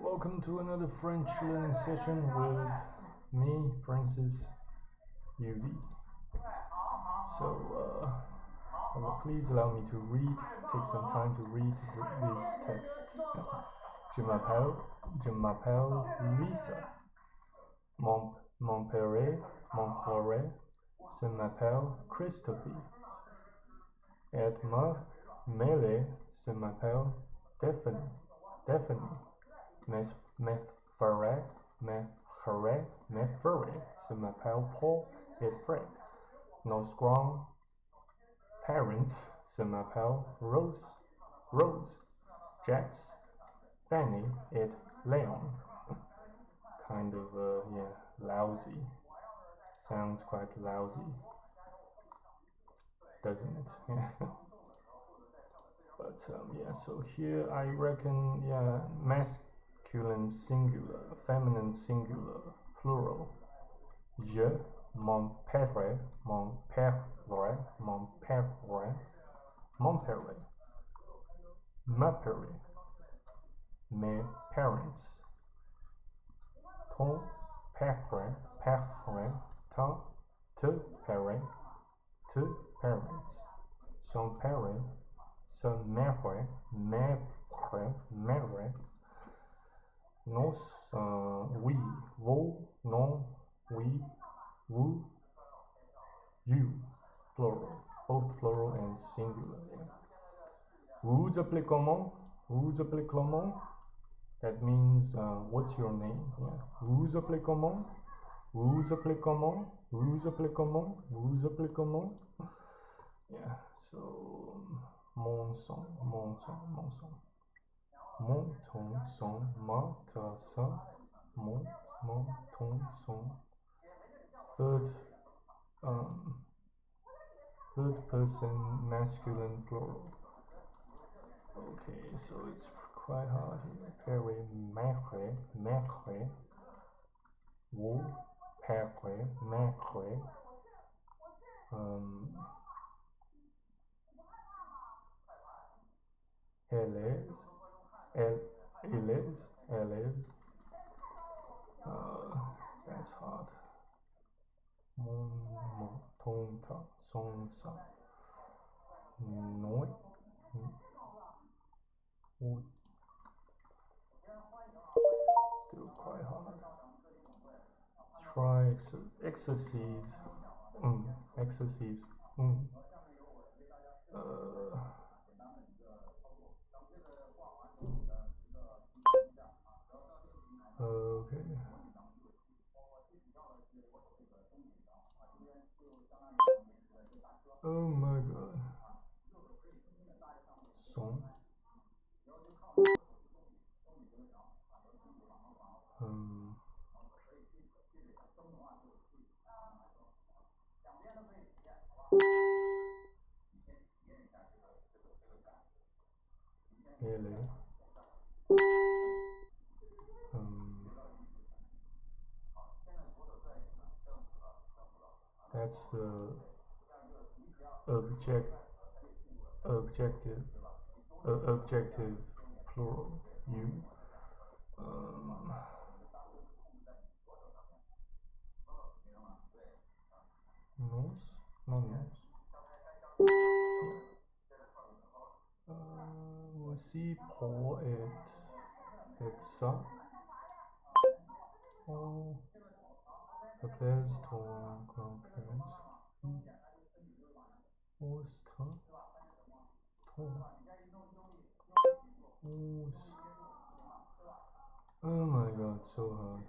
Welcome to another French learning session with me, Francis Yudi. So, please allow me to read, take some time to read these texts. Je m'appelle Lisa. Mon père se m'appelle Christophe. Et ma mère se m'appelle Daphne. Mes frères se m'appellent Paul et Fred. Nos grands-parents se m'appellent Rose, Jax, Fanny et Leon. Kind of, lousy. Sounds quite lousy, doesn't it? But so here I reckon, masculine singular, feminine singular, plural. Je, mon père, ma père, mes parents, ton père, tes parents, son père, son mère, nos, oui, vos, non, oui, vous, you, plural, both plural and singular. Yeah. Vous appelez comment? That means what's your name? Yeah. Vous appelez comment? Yeah. So mon son, ton son, ma ta sa, mon ton son. Third person masculine plural. Okay, so it's quite hard here. Père, mère, vous, père, mère, elles, that's hard. Mon, ton, ta, son, sa. Noi. Still quite hard. Try exercise. Okay. Oh my god. Son. Elle. That's the objective plural. You. Non. Voici Paul et ça. Oh, appelles ton grand-parents. Oh my god, so hard.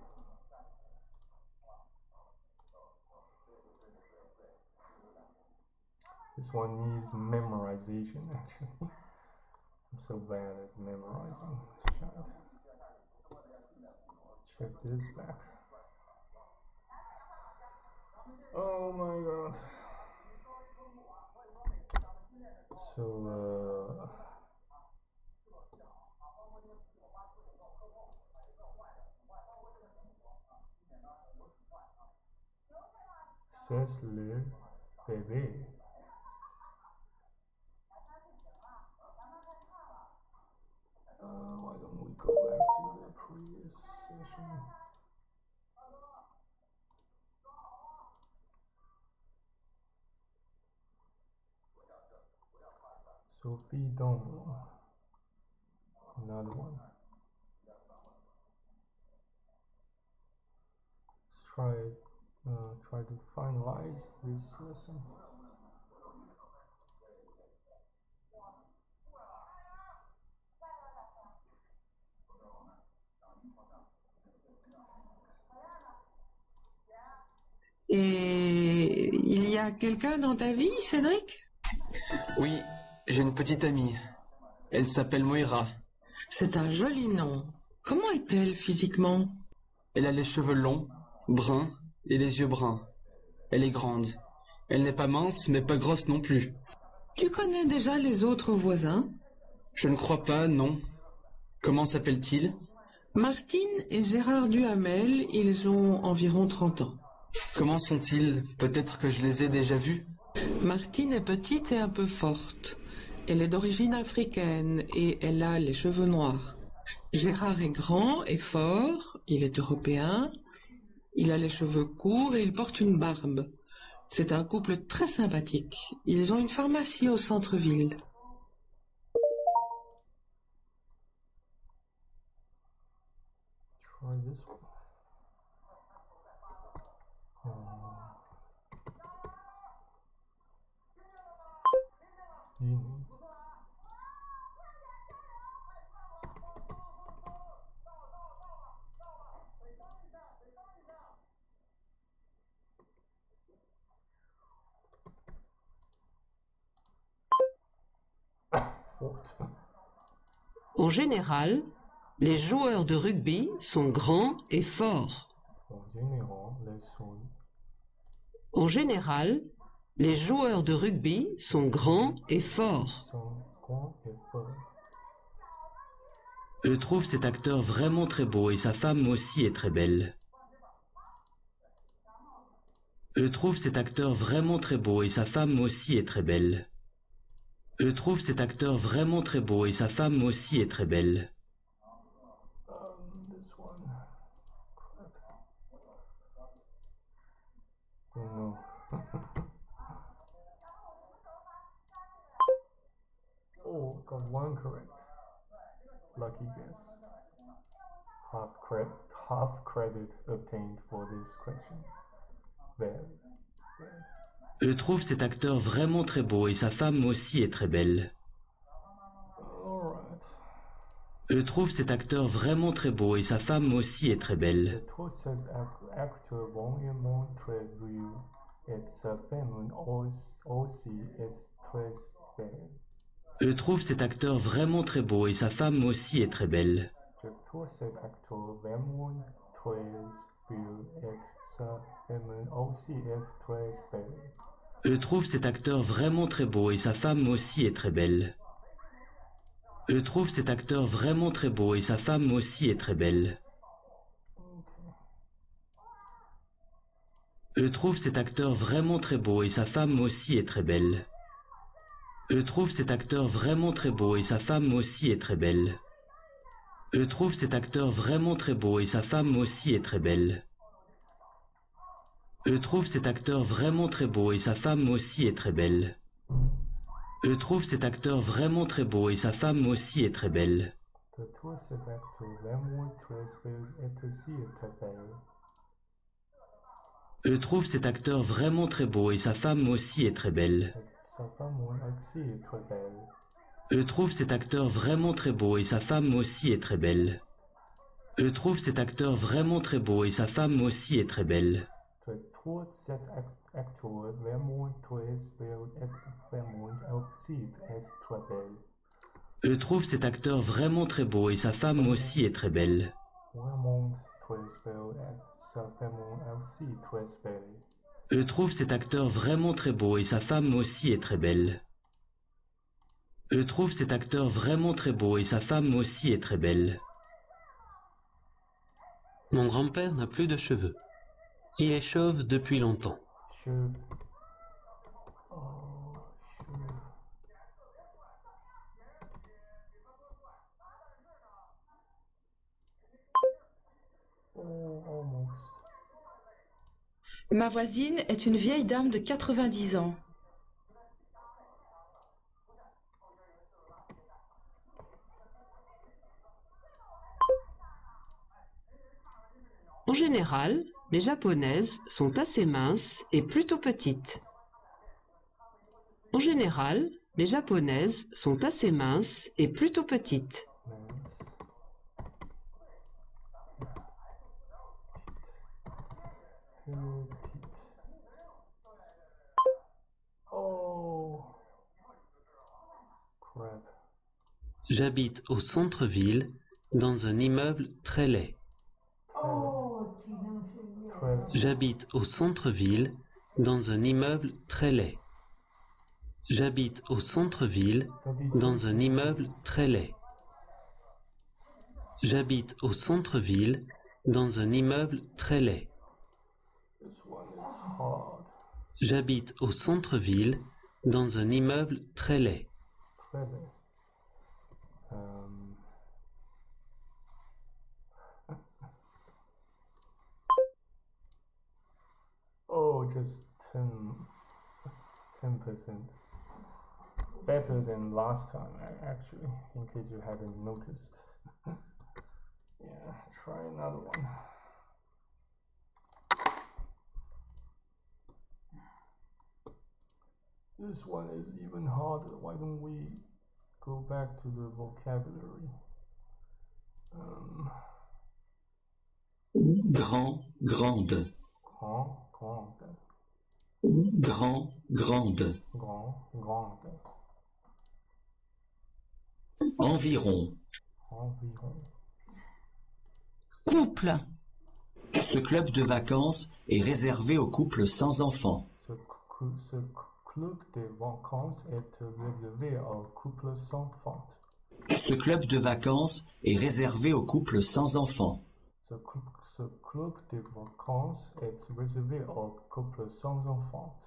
This one needs memorization actually. I'm so bad at memorizing. Shit. Check this back. Oh my god. So c'est le bébé. Why don't we go back to the previous? Sophie Domblon. Another one. Let's try to finalize this lesson. Et il y a quelqu'un dans ta vie, Cédric? Oui, j'ai une petite amie. Elle s'appelle Moira. C'est un joli nom. Comment est-elle physiquement? Elle a les cheveux longs, bruns et les yeux bruns. Elle est grande. Elle n'est pas mince, mais pas grosse non plus. Tu connais déjà les autres voisins? Je ne crois pas, non. Comment s'appelle-t-il? Martine et Gérard Duhamel, ils ont environ 30 ans. Comment sont-ils? Peut-être que je les ai déjà vus. Martine est petite et un peu forte. Elle est d'origine africaine et elle a les cheveux noirs. Gérard est grand et fort, il est européen, il a les cheveux courts et il porte une barbe. C'est un couple très sympathique. Ils ont une pharmacie au centre-ville. Try this one. Genius. En général, les joueurs de rugby sont grands et forts. En général, les joueurs de rugby sont grands et forts. Je trouve cet acteur vraiment très beau et sa femme aussi est très belle. Je trouve cet acteur vraiment très beau et sa femme aussi est très belle. Je trouve cet acteur vraiment très beau et sa femme aussi est très belle. This one. Oh no. Oh, got one correct. Lucky guess. Half credit obtained for this question. Very. Je trouve cet acteur vraiment très beau et sa femme aussi est très belle. Alright. Je trouve cet acteur vraiment très beau et sa femme aussi est très belle. Actor vraiment très beau et sa femme aussi est très belle. Je trouve cet acteur vraiment très beau et sa femme aussi est très belle. Je trouve cet acteur vraiment très beau et sa femme aussi est très belle. Je trouve cet acteur vraiment très beau et sa femme aussi est très belle. Je trouve cet acteur vraiment très beau et sa femme aussi est très belle. Je trouve cet acteur vraiment très beau et sa femme aussi est très belle. Je trouve cet acteur vraiment très beau et sa femme aussi est très belle. Je trouve cet acteur vraiment très beau et sa femme aussi est très belle. Je trouve cet acteur vraiment très beau et sa femme aussi est très belle. Je trouve cet acteur vraiment très beau et sa femme aussi est très belle. Je trouve cet acteur vraiment très beau et aussi très belle. Je trouve cet acteur vraiment très beau et sa femme aussi est très belle. Sa femme aussi est très belle. Je trouve cet acteur vraiment très beau et sa femme aussi est très belle. Je trouve cet acteur vraiment très beau et sa femme aussi est très belle. Je trouve cet acteur vraiment très beau et sa femme aussi est très belle. Je trouve cet acteur vraiment très beau et sa femme aussi est très belle. Vraiment très beau et sa femme aussi très belle. Je trouve cet acteur vraiment très beau et sa femme aussi est très belle. Je trouve cet acteur vraiment très beau et sa femme aussi est très belle. Mon grand-père n'a plus de cheveux. Il est chauve depuis longtemps. Cheveux. Oh, cheveux. Oh, almost. Ma voisine est une vieille dame de 90 ans. En général, les japonaises sont assez minces et plutôt petites. En général, les japonaises sont assez minces et plutôt petites. Mince. Petite. Oh. Crap. J'habite au centre-ville, dans un immeuble très laid. Très. J'habite au centre-ville, dans un immeuble très laid. J'habite au centre-ville, dans un immeuble très laid. J'habite au centre-ville, dans un immeuble très laid. This one is hard. J'habite au centre-ville, dans un immeuble très laid. Très laid. Oh, just 10%. Better than last time, actually, in case you haven't noticed. Yeah, try another one. This one is even harder. Why don't we go back to the vocabulary? Grand, grande. Grand, grande. Grand, grande. Grand, grande. Environ. Environ. Couple. Ce club de vacances est réservé aux couples sans enfants. Ce club de vacances est réservé aux couples sans enfants. Ce club de vacances est réservé aux couples sans enfants. Ce club de vacances est réservé aux couples sans enfants.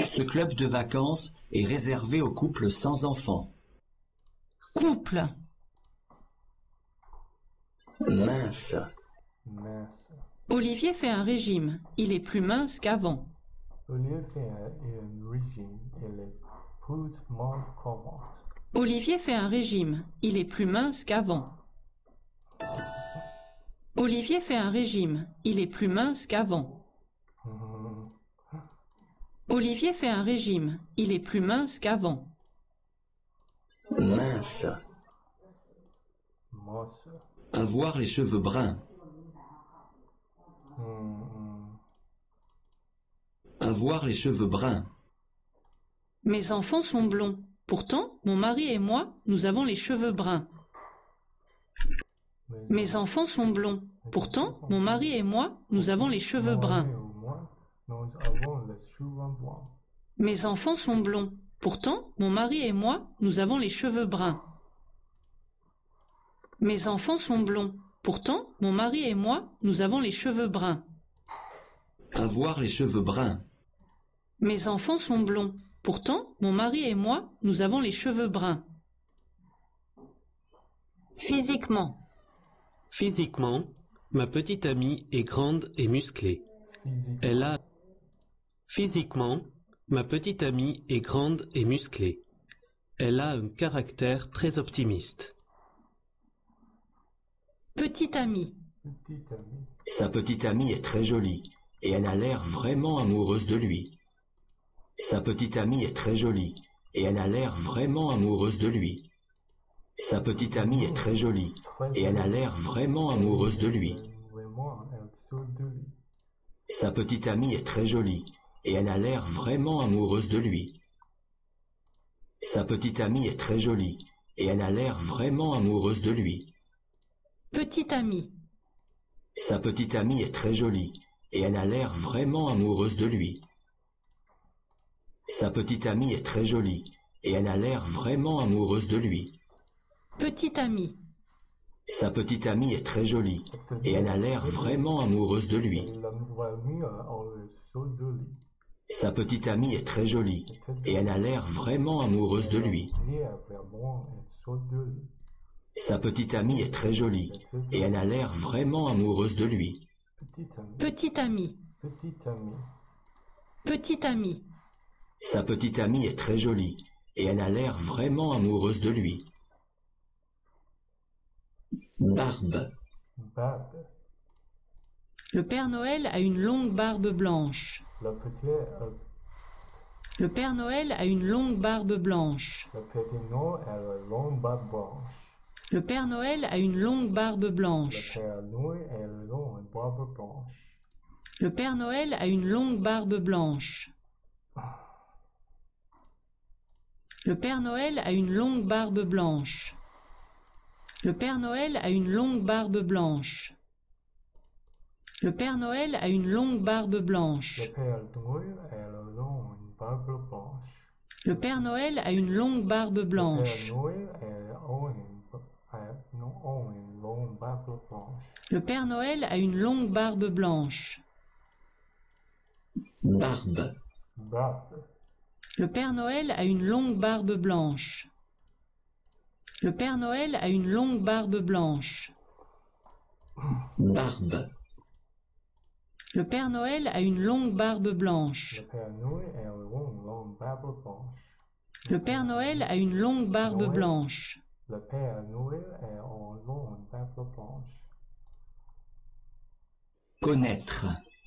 Ce club de vacances est réservé aux couples sans enfants. Couple. Mince. Mince. Olivier fait un régime. Il est plus mince qu'avant. Olivier fait un régime. Il est plus mince qu'avant. Olivier fait un régime. Il est plus mince qu'avant. Olivier fait un régime. Il est plus mince qu'avant. Olivier fait un régime. Il est plus mince qu'avant. Mince. Mince. Avoir les cheveux bruns. Avoir les cheveux bruns. Mes enfants sont blonds. Pourtant, mon mari et moi, nous avons les cheveux bruns. Mes enfants sont blonds. Pourtant, mon mari et moi, nous avons les cheveux bruns. Nous avons les cheveux bruns. Mes enfants sont blonds. Pourtant, mon mari et moi, nous avons les cheveux bruns. Mes enfants sont blonds. Pourtant, mon mari et moi, nous avons les cheveux bruns. Avoir les cheveux bruns. Mes enfants sont blonds. Pourtant, mon mari et moi, nous avons les cheveux bruns. Physiquement. Physiquement, ma petite amie est grande et musclée. Elle a... Physiquement, ma petite amie est grande et musclée. Elle a un caractère très optimiste. Petite amie. Petite amie. Sa petite amie est très jolie et elle a l'air vraiment amoureuse de lui. Sa petite amie est très jolie et elle a l'air vraiment amoureuse de lui. Sa petite amie est très jolie et elle a l'air vraiment amoureuse de lui. Vraiment, elle est so jolie. Sa petite amie est très jolie et elle a l'air vraiment amoureuse de lui. Sa petite amie est très jolie et elle a l'air vraiment amoureuse de lui. Petite amie. Sa petite amie est très jolie et elle a l'air vraiment amoureuse de lui. Sa petite amie est très jolie et elle a l'air vraiment amoureuse de lui. Petite amie. Sa petite amie est très jolie et elle a l'air vraiment amoureuse de lui. Sa petite amie est très jolie et elle a l'air vraiment amoureuse de lui. Sa petite amie est très jolie et elle a l'air vraiment amoureuse de lui. Petite amie. Petite amie. Petite amie. Sa petite amie est très jolie et elle a l'air vraiment amoureuse de lui. Barbe. Barbe. Le Père Noël a une longue barbe blanche. Le petit, Le Père Noël a une longue barbe blanche. le petit Noël a une longue barbe blanche. Le Père Noël a une longue barbe Le blanche. Père Noël a une longue barbe blanche. Le Père Noël a une longue barbe blanche. Le Père Noël a une longue barbe blanche. Le Père Noël a une longue barbe blanche. Le Père Noël a une longue barbe blanche. Le Père Noël a une longue barbe blanche. Le Père Noël a une longue barbe Le blanche. Père Noël a une longue barbe blanche. Le Père Noël a une longue barbe blanche. barbe, Barbe. Le Père Noël a une longue barbe blanche. Le Père Noël a une longue barbe blanche. barbe, Le Père Noël a une longue barbe blanche. Le Père Noël a une longue barbe blanche. Le Père Noël a une longue barbe blanche. Le Père Noël a une longue barbe blanche. connaître,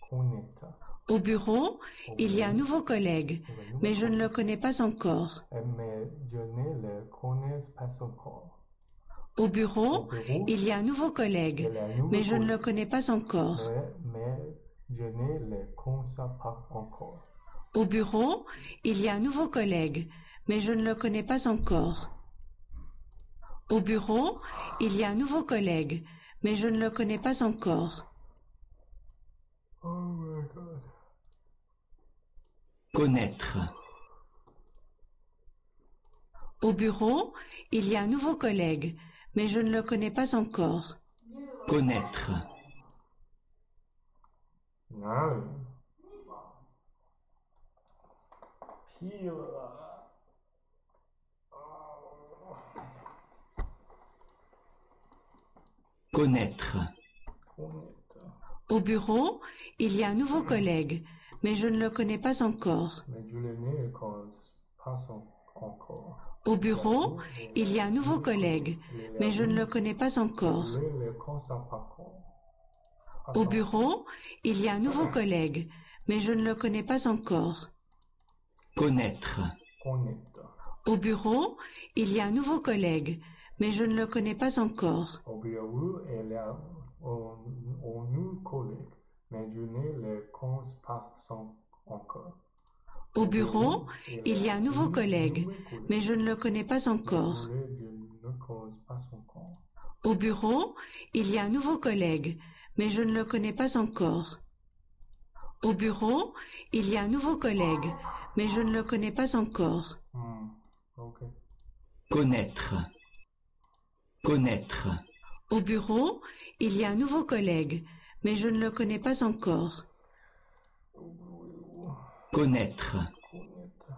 Connaître. Au bureau, il y a un nouveau collègue, mais je ne le connais pas encore. Mais je ne le connais pas encore. Au bureau, il y a un nouveau collègue, mais je ne le connais pas encore. Mais je ne le connais pas encore. Au bureau, il y a un nouveau collègue, mais je ne le connais pas encore. Au bureau, il y a un nouveau collègue, mais je ne le connais pas encore. Oh my God. connaître, Au bureau, il y a un nouveau collègue, mais je ne le connais pas encore. connaître, 나를 피어라. connaître, connaître. Au bureau, il y a un nouveau collègue, mais je ne le connais pas encore. Mais je le ne connais pas encore. Au bureau, il y a un nouveau collègue, mais je ne le connais pas encore. Je le connais pas encore. Au bureau, il y a un nouveau collègue, mais je ne le connais pas encore. connaître, connaître. Au bureau, il y a un nouveau collègue, mais je ne le connais pas encore. Au bureau, il y a un nouveau collègue, mais je ne le connais pas encore. Au bureau, il y a un nouveau collègue, mais je ne le connais pas encore. Je ne connais pas encore. Au bureau, il y a un nouveau collègue, mais je ne le connais pas encore. Au bureau, il y a un nouveau collègue, mais je ne le connais pas encore. Ok. connaître, connaître, Au bureau, il y a un nouveau collègue, mais je ne le connais pas encore. connaître, connaître.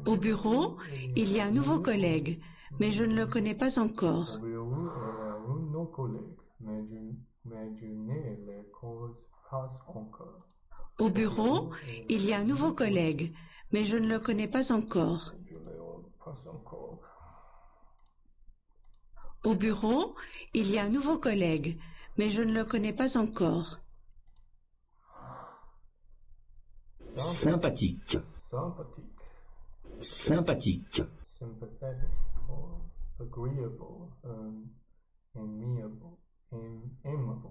Au bureau, il y a un nouveau collègue, mais je ne le connais pas encore. Au bureau, il y a un nouveau collègue, mais je ne le connais pas encore. Au bureau, il y a un nouveau collègue, mais je ne le connais pas encore. Je ne le pas encore. Au bureau, il y a un nouveau collègue, mais je ne le connais pas encore. sympathique, Sympathique. sympathique, Sympathetic. Or agreeable. Amiable. Aimable.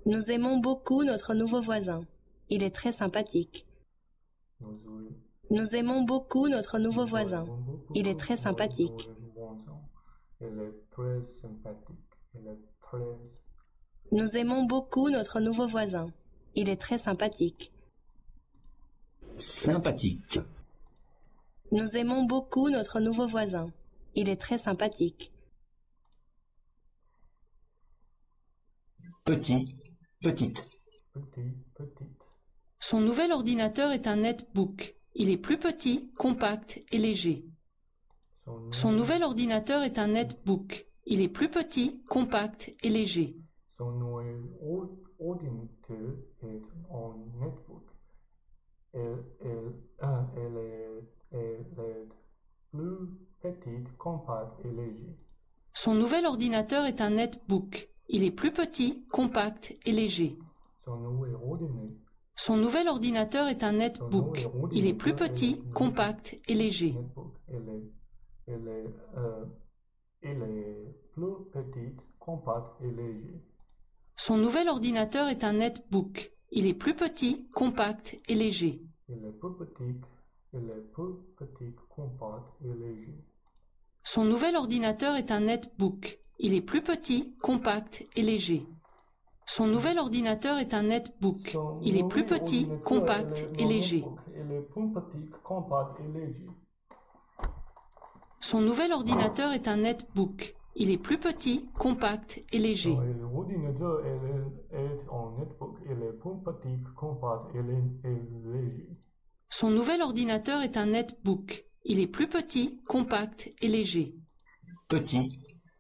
Nous aimons beaucoup notre nouveau voisin. Il est très sympathique. Nous aimons beaucoup notre nouveau voisin. Il est très sympathique. Il est très sympathique. Il est très... Nous aimons beaucoup notre nouveau voisin. Il est très sympathique. sympathique, Nous aimons beaucoup notre nouveau voisin. Il est très sympathique. petit, petite, Petite. Son nouvel ordinateur est un netbook. Il est plus petit, compact et léger. Son nouvel ordinateur est un netbook. Il est plus petit, compact et léger. Son nouvel ordinateur est un netbook. Elle est plus petite, compacte et léger. Son nouvel ordinateur est un netbook. Il est plus petit, compact et léger. Son nouvel ordinateur est un netbook. Il est plus petit, compact et léger. Son nouvel ordinateur est un netbook. Il est plus petit, compact et léger. Son nouvel ordinateur est un netbook. Il est plus petit, compact et léger. Son nouvel ordinateur est un netbook. Il est plus petit, compact et léger. Son nouvel ordinateur est un netbook. Il est plus petit, compact et léger. Son nouvel ordinateur est un netbook. Il est plus petit, compact et léger. Petit,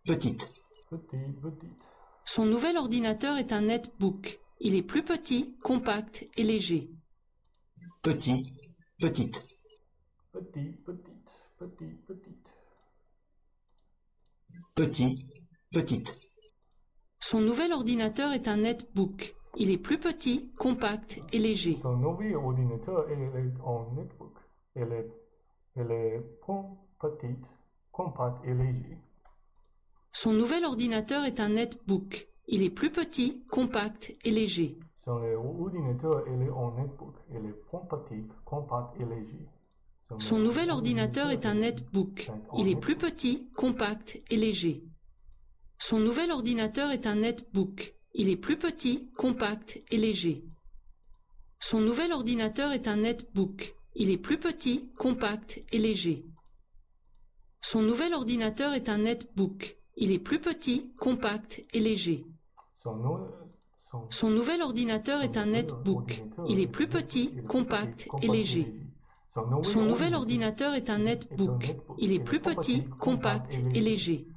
petite. Son nouvel ordinateur est un netbook. Il est plus petit, compact et léger. Petit, petite. Petit, petite. Son nouvel ordinateur est un netbook. Il est plus petit, compact et léger. Son nouvel ordinateur est un netbook. Il est petit, compact et léger. Son nouvel ordinateur est un netbook. Il est plus petit, compact et léger. Son ordinateur est un netbook. Il est petit, compact et léger. Son nouvel ordinateur est un netbook. Il est plus petit, compact et léger. Son nouvel ordinateur est un netbook. Il est plus petit, compact et léger. Son nouvel ordinateur est un netbook. Il est plus petit, compact et léger. Son nouvel ordinateur est un netbook. Il est plus petit, compact et léger. Son nouvel ordinateur est un netbook. Il est plus petit, compact et léger. Son nouvel ordinateur est un netbook. Il est plus petit, compact et léger. Son nouvel ordinateur est un netbook. Il est petit, compact et léger.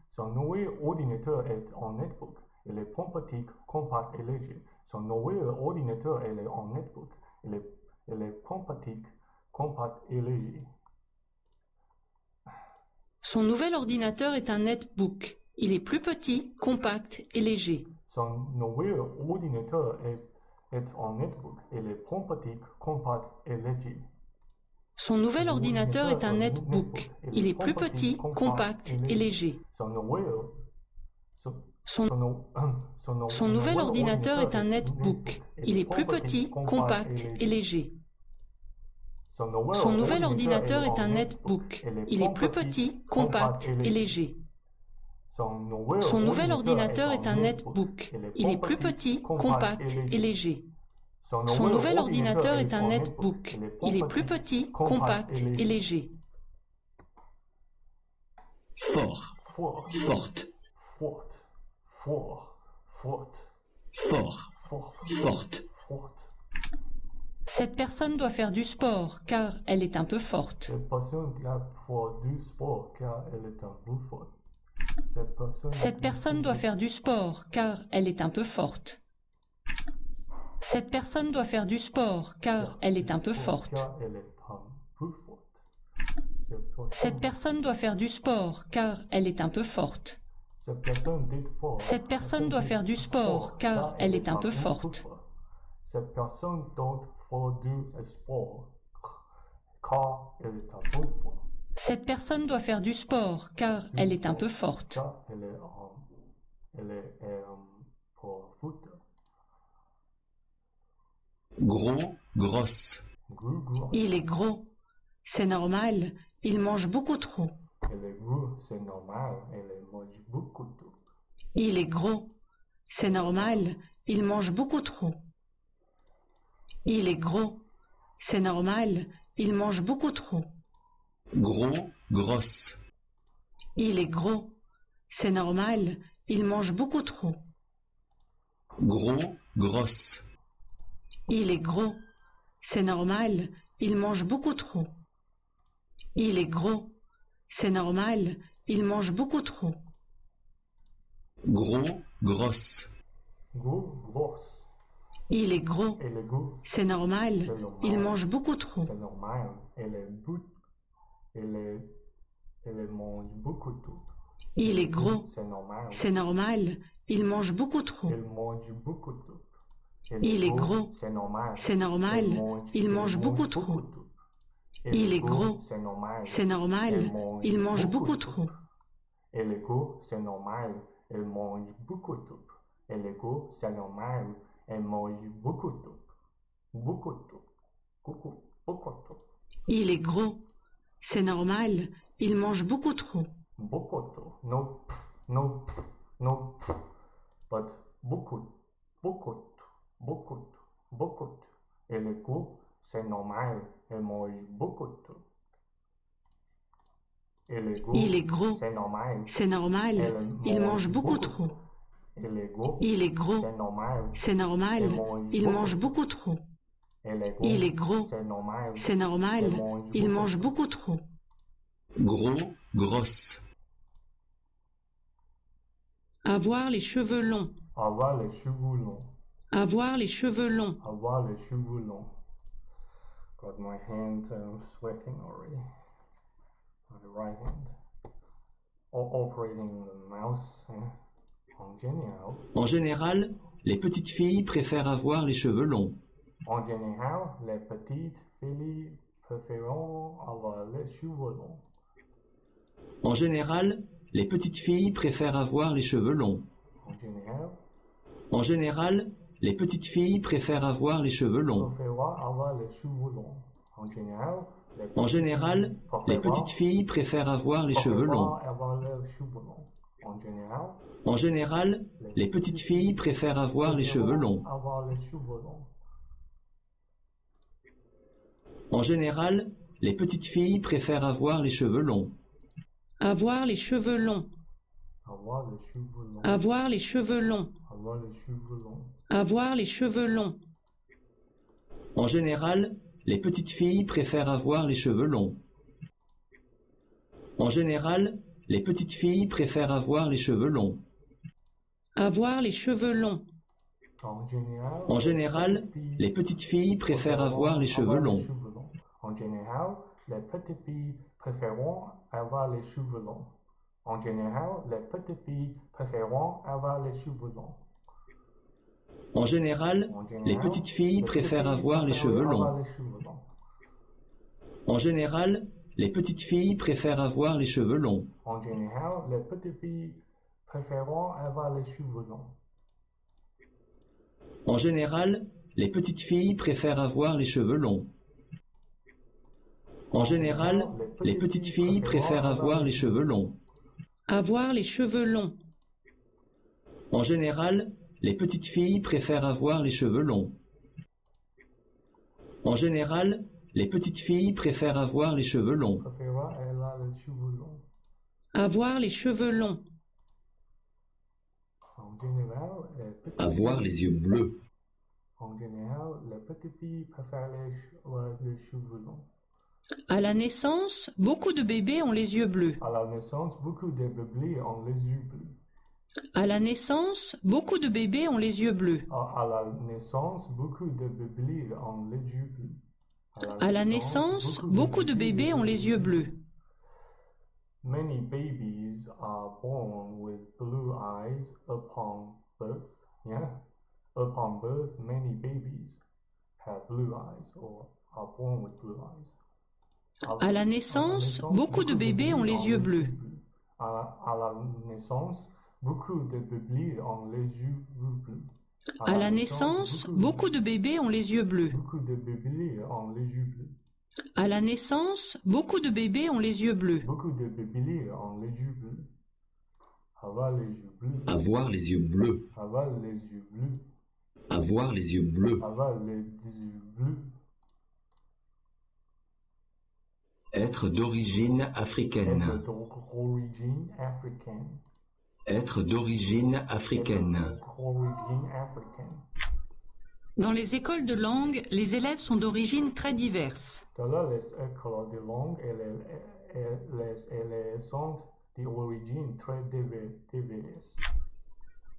Son nouvel ordinateur est un netbook. Il est petit, compact et léger. Son nouvel ordinateur est un netbook. Il est plus petit, compact et léger. Son nouvel ordinateur est un netbook. Il est petit, compact et léger. Son nouvel ordinateur est un netbook. Il est plus petit, compact et léger. Son nouvel ordinateur est un netbook. Il est plus petit, compact et léger. Son nouvel ordinateur est un netbook. Il est plus petit, compact et léger. Son nouvel ordinateur est un netbook. Il est plus petit, compact et léger. Son nouvel ordinateur est un netbook. Il est plus petit, compact et léger. Fort, forte. Fort, forte. Cette personne doit faire du sport car elle est un peu forte. Cette personne doit faire du sport car elle est un peu forte. Cette personne doit faire du sport car elle est un peu forte. Cette personne doit faire du sport car elle est un peu forte. Cette personne doit faire du sport car elle est un peu forte. Cette personne doit faire du sport car elle est un peu forte. Cette personne doit faire du sport car elle est un peu forte. Cette personne doit faire du sport car elle est un peu forte. Elle est forte. Gros, grosse. Il est gros. C'est normal. Il mange beaucoup trop. Elle est gros, c'est normal. Elle mange beaucoup trop. Il est gros. C'est normal. Il mange beaucoup trop. Il est gros. C'est normal. Il mange beaucoup trop. Gros, grosse. Il est gros. C'est normal. Il mange beaucoup trop. Gros, grosse. Il est gros. C'est normal. Il mange beaucoup trop. Il est gros. C'est normal. Il mange beaucoup trop. Gros, grosse. Gros, grosse. Il est gros. C'est normal. Il mange beaucoup trop. C'est normal. Elle mange beaucoup trop. Il est gros. C'est normal. Il mange beaucoup trop. Il mange beaucoup trop. Il est gros. C'est normal. C'est normal. Il mange beaucoup trop. Il est gros. C'est normal. C'est normal. Il mange beaucoup trop. Il est gros. C'est normal. Il mange beaucoup trop. Il est gros. C'est normal. Il mange beaucoup trop. Beaucoup trop. Beaucoup trop. Il est gros. C'est normal. Il mange beaucoup trop. Beaucoup trop. No, but beaucoup. Il est gros, c'est normal, il mange beaucoup trop. Il est gros, c'est normal, il mange beaucoup trop. Il est gros, c'est normal, il mange beaucoup trop. Il est gros, c'est normal, il mange beaucoup trop. Gros, grosse. Avoir les cheveux longs. Avoir les cheveux longs. Avoir les cheveux longs. Avoir les cheveux longs. Got my hand sweating already. On the right hand. Operating the mouse. En général, les petites filles préfèrent avoir les cheveux longs. En général, les petites filles préfèrent avoir les cheveux longs. En général, les petites filles préfèrent avoir les cheveux longs. En général, les petites filles préfèrent avoir les cheveux longs. En général, les petites filles préfèrent avoir les cheveux longs. En général, les petites filles préfèrent avoir les cheveux longs. En général, les petites filles préfèrent avoir les cheveux longs. Avoir les cheveux longs. Avoir les cheveux longs. Avoir les cheveux longs. En général, les petites filles préfèrent avoir les cheveux longs. En général, les petites filles préfèrent avoir les cheveux longs. Avoir les cheveux longs. En général, les petites filles préfèrent avoir les cheveux longs. En général, les petites filles préfèrent avoir les cheveux longs. En général, les petites filles préfèrent avoir les cheveux longs. En général, les petites filles préfèrent avoir les cheveux longs. En général, les petites filles préfèrent avoir les cheveux longs. En général, les petites filles préfèrent avoir les cheveux longs. En général, les petites filles préfèrent avoir les cheveux longs. En général, les petites filles préfèrent avoir les cheveux longs. Avoir les cheveux longs. En général, les petites filles préfèrent avoir les cheveux longs. En général, les petites filles préfèrent avoir les cheveux longs. Avoir les cheveux longs. Avoir les yeux bleus. En général, les petites filles préfèrent les cheveux longs. À la naissance, beaucoup de bébés ont les yeux bleus. À la naissance, beaucoup de bébés ont les yeux bleus. À la naissance, beaucoup de bébés ont les yeux bleus. À la naissance, beaucoup de bébés ont les yeux bleus. À la naissance, beaucoup de bébés ont les yeux bleus. Many babies are born with blue eyes upon birth. Yeah, upon birth, many babies have blue eyes or are born with blue eyes. À la naissance, beaucoup de bébés ont les yeux bleus. À la naissance, beaucoup de bébés ont les yeux bleus. À la naissance, beaucoup de bébés ont les yeux bleus. Beaucoup de bébés ont les yeux bleus. À la naissance, beaucoup de bébés ont les yeux bleus. Beaucoup de bébés ont les yeux bleus. Avoir les yeux bleus. Avoir les yeux bleus. Avoir les yeux bleus. Avoir les yeux bleus. Avoir les yeux bleus. Être d'origine africaine. Être d'origine africaine. Être d'origine africaine. Dans les écoles de langue, les élèves sont d'origine très diverses. Dans les écoles de langue, les élèves sont d'origine très diverses.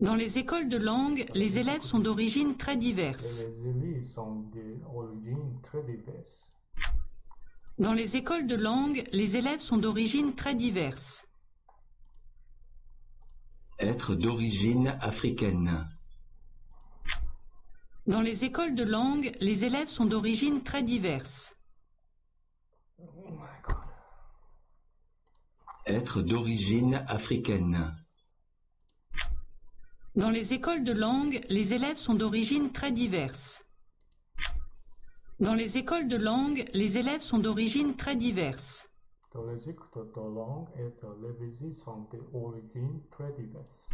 Dans les écoles de langue, les élèves sont d'origine très diverses. Les élèves sont d'origine très diverses. Dans les écoles de langue, les élèves sont d'origine très diverses. Être d'origine africaine. Dans les écoles de langue, les élèves sont d'origine très diverses. Oh my God. Être d'origine africaine. Dans les écoles de langue, les élèves sont d'origine très diverses. Dans les écoles de langue, les élèves sont d'origine très diverses. Dans les écoles de langue, les élèves sont d'origine très diverses.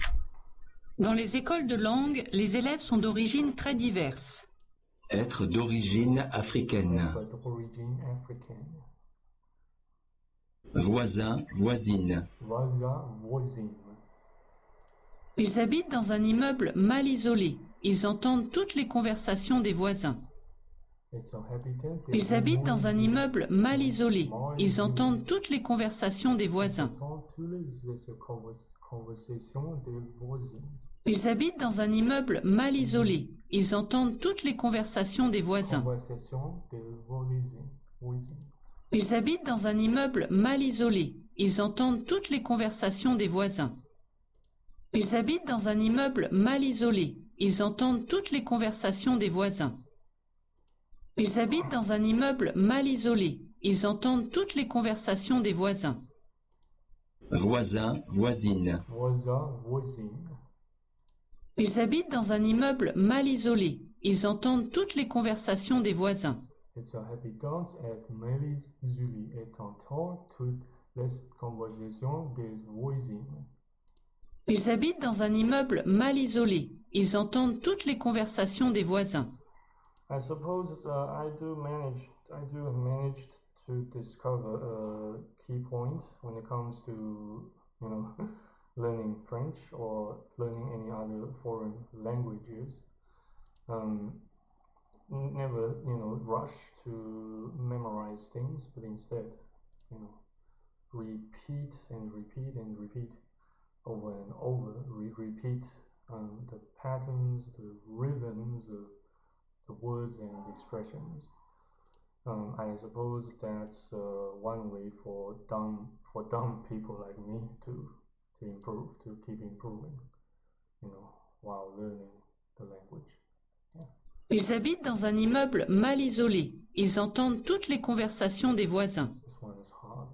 Dans les écoles de langue, les élèves sont d'origine très diverses. Être d'origine africaine. Être d'origine africaine. Voisin, voisine. Voisin, voisine. Ils habitent dans un immeuble mal isolé. Ils entendent toutes les conversations des voisins. Ils habitent dans un immeuble mal isolé. Ils entendent toutes les conversations des voisins. Ils habitent dans un immeuble mal isolé. Ils entendent toutes les conversations des voisins. Ils habitent dans un immeuble mal isolé. Ils entendent toutes les conversations des voisins. Ils habitent dans un immeuble mal isolé. Ils entendent toutes les conversations des voisins. Ils habitent dans un immeuble mal isolé. Ils entendent toutes les conversations des voisins. Voisin, voisine. Voisin, voisine. Ils habitent dans un immeuble mal isolé. Ils entendent toutes les conversations des voisins. Les habitants sont mal isolés et entendent toutes les conversations des voisins. Ils habitent dans un immeuble mal isolé. Ils entendent toutes les conversations des voisins. I suppose I do manage to discover a key point when it comes to, learning French or learning any other foreign languages. Never, rush to memorize things, but instead, repeat and repeat and repeat over and over. Repeat the patterns, the rhythms of the words and the expressions. I suppose that's one way for dumb people like me to improve, to keep improving, while learning the language. Yeah. Ils habitent dans un immeuble mal isolé. Ils entendent toutes les conversations des voisins. This one is hard.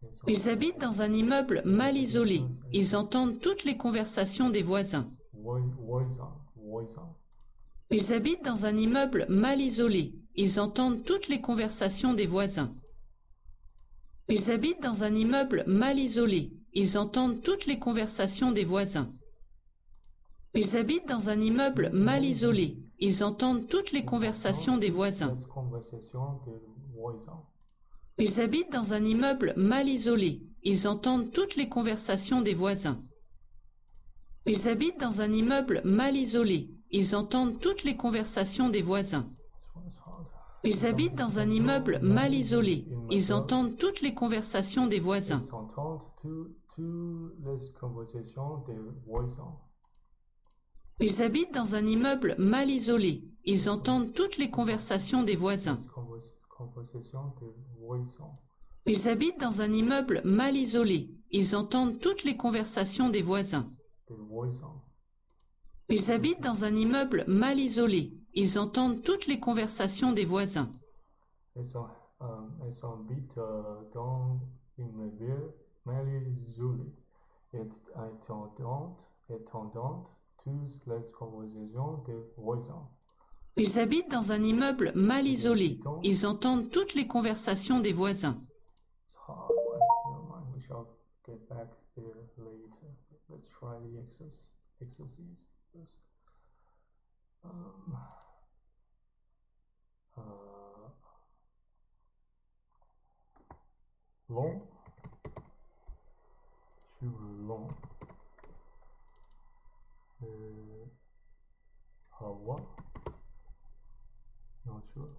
Yeah. Ils habitent dans un immeuble mal isolé. Ils entendent toutes les conversations des voisins. Ils habitent dans un immeuble mal isolé. Ils entendent toutes les conversations des voisins. Ils habitent dans un immeuble mal isolé. Ils entendent toutes les conversations des voisins. Ils habitent dans un immeuble mal isolé. Ils entendent toutes les conversations des voisins. Ils habitent dans un immeuble mal isolé. Ils entendent toutes les conversations des voisins. Ils habitent dans un immeuble mal isolé. Ils entendent toutes les conversations des voisins. Ils habitent dans un immeuble mal isolé. Ils entendent toutes les conversations des voisins. Ils habitent dans un immeuble mal isolé. Ils entendent toutes les conversations des voisins. Ils habitent dans un immeuble mal isolé. Ils entendent toutes les conversations des voisins. Ils habitent dans un immeuble mal isolé. Ils entendent toutes les conversations des voisins. Ils habitent dans un immeuble mal isolé. Ils entendent toutes les conversations des voisins. Ils habitent dans un immeuble mal isolé. Ils entendent toutes les conversations des voisins. We shall get back there later. Let's try the exercise first. Long. Cheveux longs. Hawa. Not sure.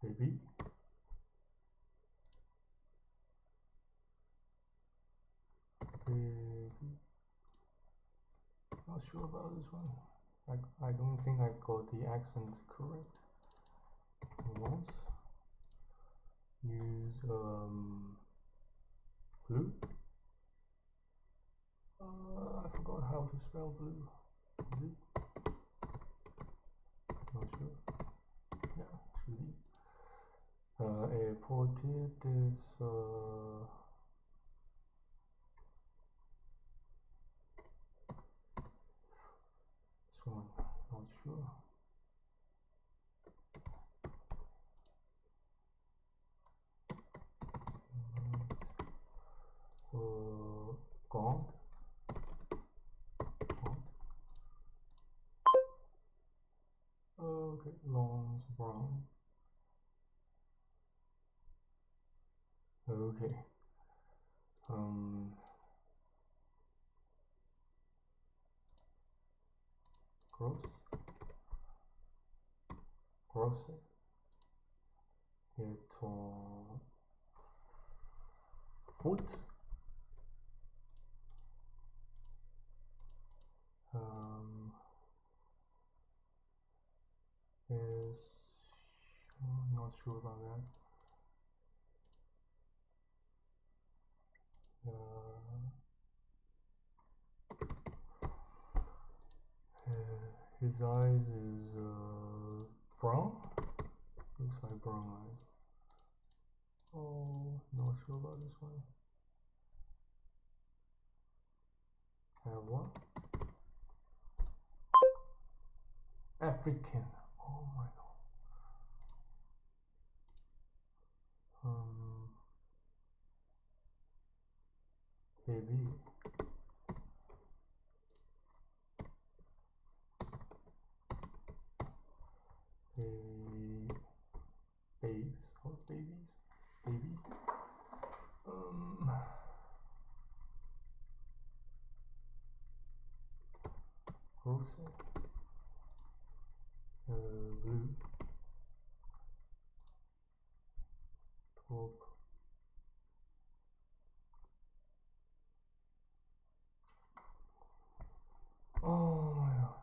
Baby. Not sure about this one. I don't think I got the accent correct. Once use blue. I forgot how to spell blue. Blue. Not sure. Yeah, should be. Airported is this one. Not sure. Gaunt. Okay, lawns brown. Okay. Grosse. Foot. Is not sure about that. His eyes is brown. Looks like brown eyes. Oh, not sure about this one. Have one. African. Oh my god. Baby. Babes or babies. Baby. Rose. Blue. Top. Oh my god.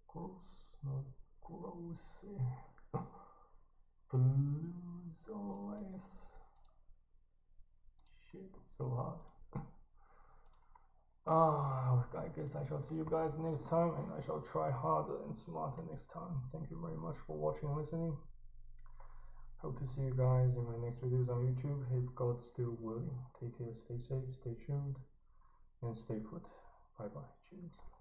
Gross, not gross. Blues OS. Shit, so hard. I guess I shall see you guys next time, and I shall try harder and smarter next time. Thank you very much for watching and listening. Hope to see you guys in my next videos on YouTube, if God's still willing. Take care, stay safe, stay tuned, and stay put. Bye bye. Cheers.